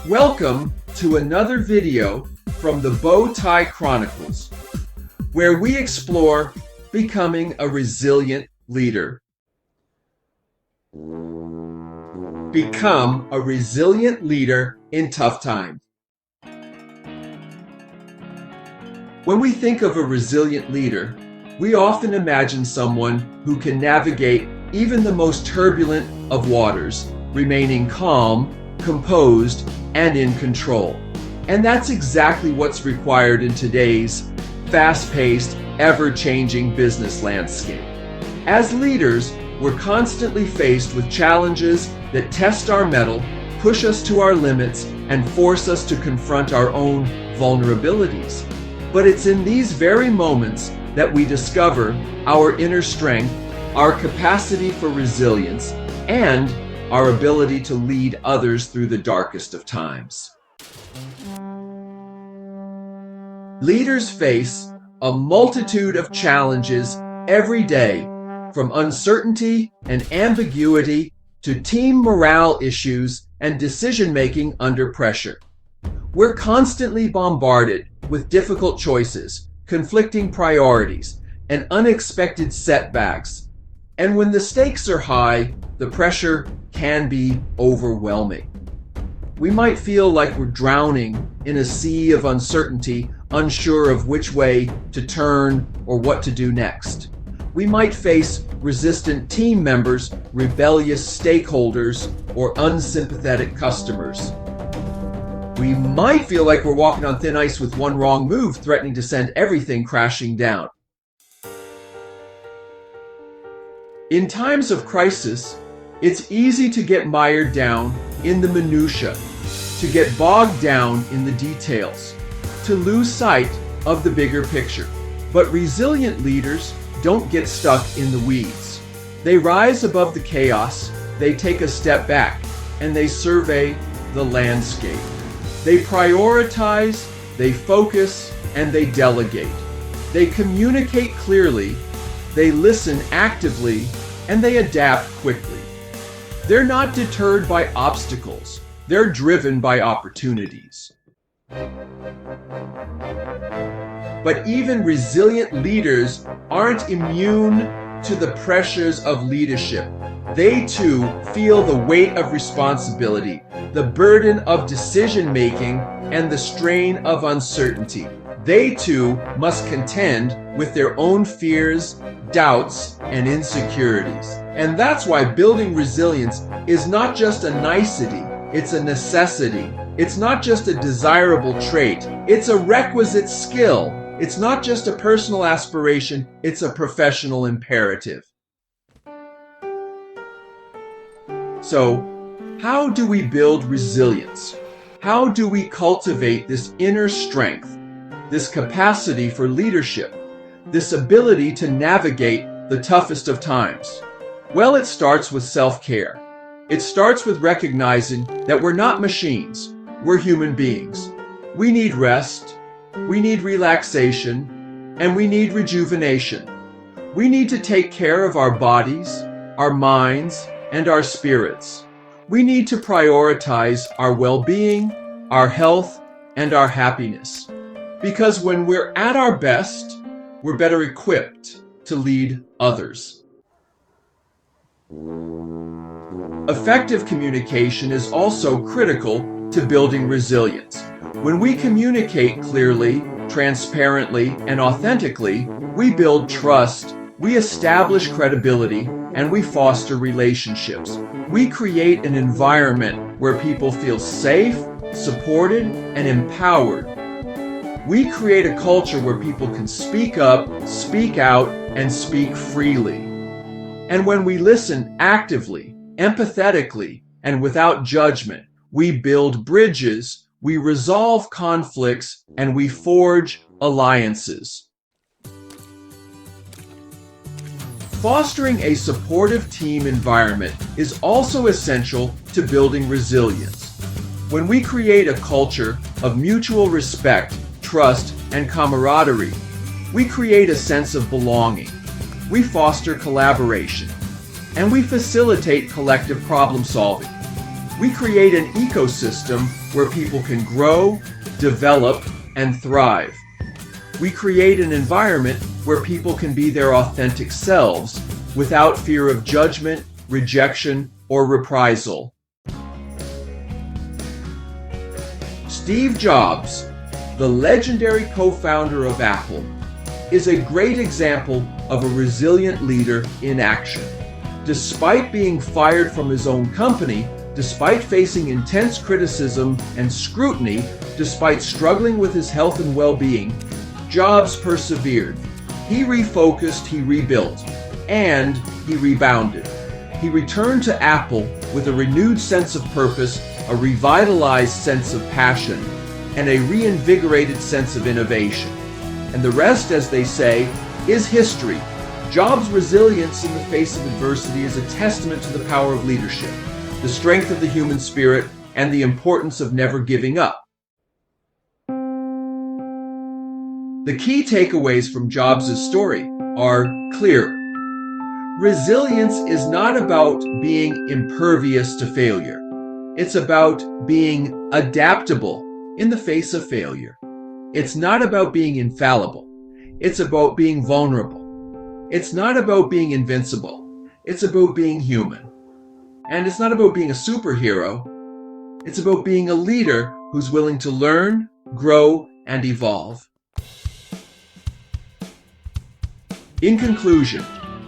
Welcome to another video from the Bow Tie Chronicles, where we explore becoming a resilient leader. Become a resilient leader in tough times. When we think of a resilient leader, we often imagine someone who can navigate even the most turbulent of waters, remaining calm, composed, and in control. And that's exactly what's required in today's fast-paced, ever-changing business landscape. As leaders, we're constantly faced with challenges that test our mettle, push us to our limits, and force us to confront our own vulnerabilities. But it's in these very moments that we discover our inner strength, our capacity for resilience, and our ability to lead others through the darkest of times. Leaders face a multitude of challenges every day, from uncertainty and ambiguity to team morale issues and decision-making under pressure. We're constantly bombarded with difficult choices, conflicting priorities, and unexpected setbacks. And when the stakes are high, the pressure can be overwhelming. We might feel like we're drowning in a sea of uncertainty, unsure of which way to turn or what to do next. We might face resistant team members, rebellious stakeholders, or unsympathetic customers. We might feel like we're walking on thin ice with one wrong move threatening to send everything crashing down. In times of crisis, it's easy to get mired down in the minutia, to get bogged down in the details, to lose sight of the bigger picture. But resilient leaders don't get stuck in the weeds. They rise above the chaos, they take a step back, and they survey the landscape. They prioritize, they focus, and they delegate. They communicate clearly, they listen actively, and they adapt quickly. They're not deterred by obstacles, they're driven by opportunities. But even resilient leaders aren't immune to the pressures of leadership. They too feel the weight of responsibility, the burden of decision-making, and the strain of uncertainty. They too must contend with their own fears, doubts, and insecurities. And that's why building resilience is not just a nicety, it's a necessity. It's not just a desirable trait, it's a requisite skill. It's not just a personal aspiration, it's a professional imperative. So, how do we build resilience? How do we cultivate this inner strength, this capacity for leadership, this ability to navigate the toughest of times? Well, it starts with self-care. It starts with recognizing that we're not machines, we're human beings. We need rest, we need relaxation, and we need rejuvenation. We need to take care of our bodies, our minds, and our spirits. We need to prioritize our well-being, our health, and our happiness. Because when we're at our best, we're better equipped to lead others. Effective communication is also critical to building resilience. When we communicate clearly, transparently, and authentically, we build trust, we establish credibility, and we foster relationships. We create an environment where people feel safe, supported, and empowered. We create a culture where people can speak up, speak out, and speak freely. And when we listen actively, empathetically, and without judgment, we build bridges, we resolve conflicts, and we forge alliances. Fostering a supportive team environment is also essential to building resilience. When we create a culture of mutual respect, trust, and camaraderie, we create a sense of belonging. We foster collaboration, and we facilitate collective problem solving. We create an ecosystem where people can grow, develop, and thrive. We create an environment where people can be their authentic selves without fear of judgment, rejection, or reprisal. Steve Jobs, the legendary co-founder of Apple, is a great example of a resilient leader in action. Despite being fired from his own company, despite facing intense criticism and scrutiny, despite struggling with his health and well-being, Jobs persevered. He refocused, he rebuilt, and he rebounded. He returned to Apple with a renewed sense of purpose, a revitalized sense of passion, and a reinvigorated sense of innovation. And the rest, as they say, is history. Jobs' resilience in the face of adversity is a testament to the power of leadership, the strength of the human spirit, and the importance of never giving up. The key takeaways from Jobs' story are clear. Resilience is not about being impervious to failure. It's about being adaptable in the face of failure. It's not about being infallible. It's about being vulnerable. It's not about being invincible. It's about being human. And it's not about being a superhero. It's about being a leader who's willing to learn, grow, and evolve. In conclusion,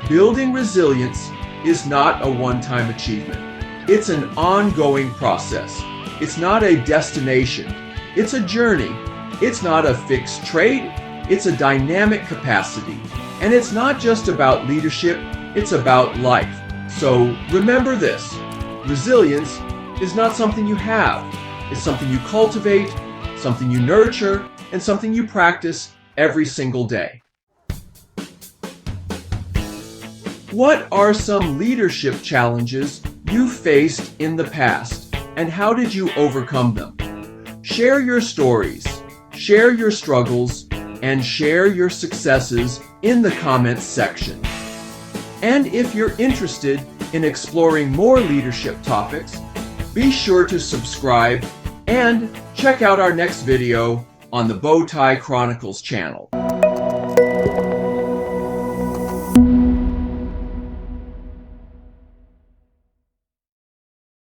building resilience is not a one-time achievement. It's an ongoing process. It's not a destination. It's a journey. It's not a fixed trait. It's a dynamic capacity. And it's not just about leadership, it's about life. So remember this, resilience is not something you have. It's something you cultivate, something you nurture, and something you practice every single day. What are some leadership challenges you faced in the past, and how did you overcome them? Share your stories, share your struggles, and share your successes in the comments section. And if you're interested in exploring more leadership topics, be sure to subscribe and check out our next video on the Bow Tie Chronicles channel.